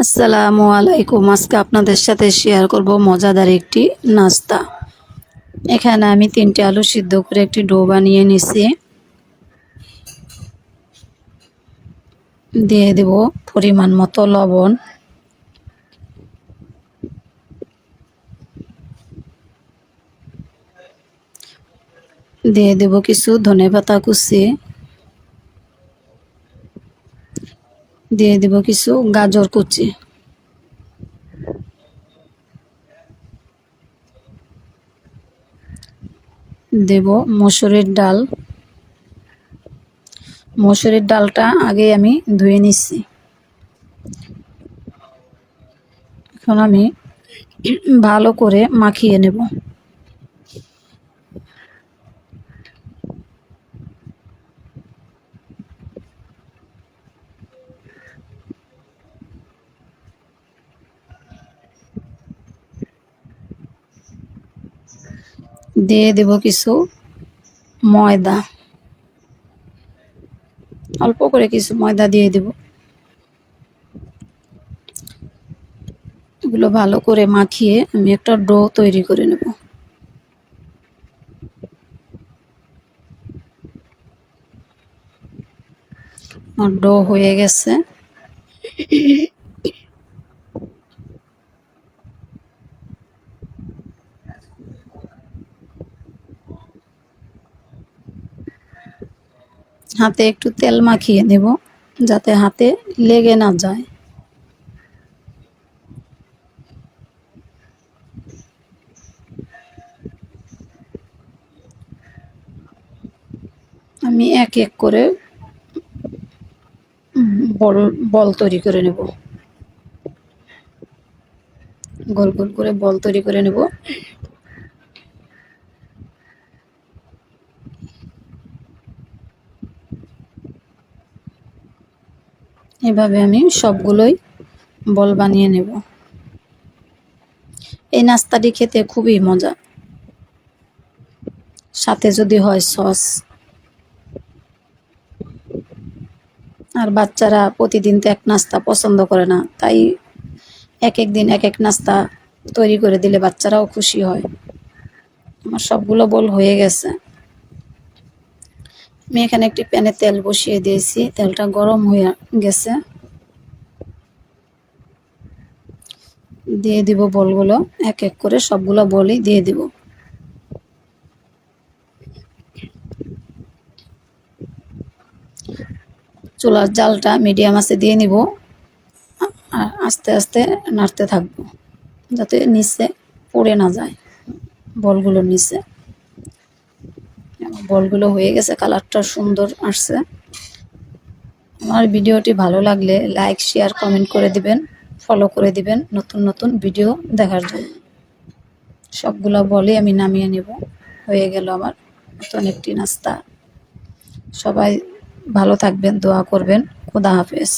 আসসালামু আলাইকুম। আজকে আপনাদের সাথে শেয়ার করব মজাদার একটি নাস্তা। এখানে আমি 3টে আলু সিদ্ধ করে একটি ডো বানিয়ে নিছি। দিয়ে দেব পরিমাণ মতো লবণ, দিয়ে দেব কিছু ধনেপাতা কুচি, দিয়ে দেব কিছু গাজর কুচি, দেব মসুরের ডাল। মসুরের ডালটা আগে আমি ধুয়ে নিচ্ছি। এখন আমি ভালো করে মাখিয়ে নেব। দিয়ে দেব কিছু ময়দা, অল্প করে কিছু ময়দা দিয়ে দেব। এগুলো ভালো করে মাখিয়ে আমি একটা ডো তৈরি করে নেব। আমার ডো হয়ে গেছে। হাতে একটু তেল মাখিয়ে নেব যাতে হাতে লেগে না যায়। আমি এক এক করে বল বল তৈরি করে নেব। গোল গোল করে বল তৈরি করে নেব। এভাবে আমি সবগুলোই বল বানিয়ে নেব। এই নাস্তাটি খেতে খুবই মজা, সাথে যদি হয় সস। আর বাচ্চারা প্রতিদিন তো এক নাস্তা পছন্দ করে না, তাই এক এক দিন এক এক নাস্তা তৈরি করে দিলে বাচ্চারাও খুশি হয়। আমার সবগুলো বল হয়ে গেছে। আমি এখানে একটি প্যানে তেল বসিয়ে দিয়েছি, তেলটা গরম হয়ে গেছে। দিয়ে দিব বলগুলো, এক এক করে সবগুলো বলই দিয়ে দিব। চুলার জালটা মিডিয়াম আঁচে দিয়ে নিব আর আস্তে আস্তে নাড়তে থাকবো যাতে নিচে পড়ে না যায় বলগুলোর নিচে। বলগুলো হয়ে গেছে, কালারটা সুন্দর আসছে। আমার ভিডিওটি ভালো লাগলে লাইক, শেয়ার, কমেন্ট করে দিবেন, ফলো করে দিবেন নতুন নতুন ভিডিও দেখার জন্য। সবগুলো বলে আমি নামিয়ে নেব। হয়ে গেল আমার নতুন একটি নাস্তা। সবাই ভালো থাকবেন, দোয়া করবেন। খোদা হাফেজ।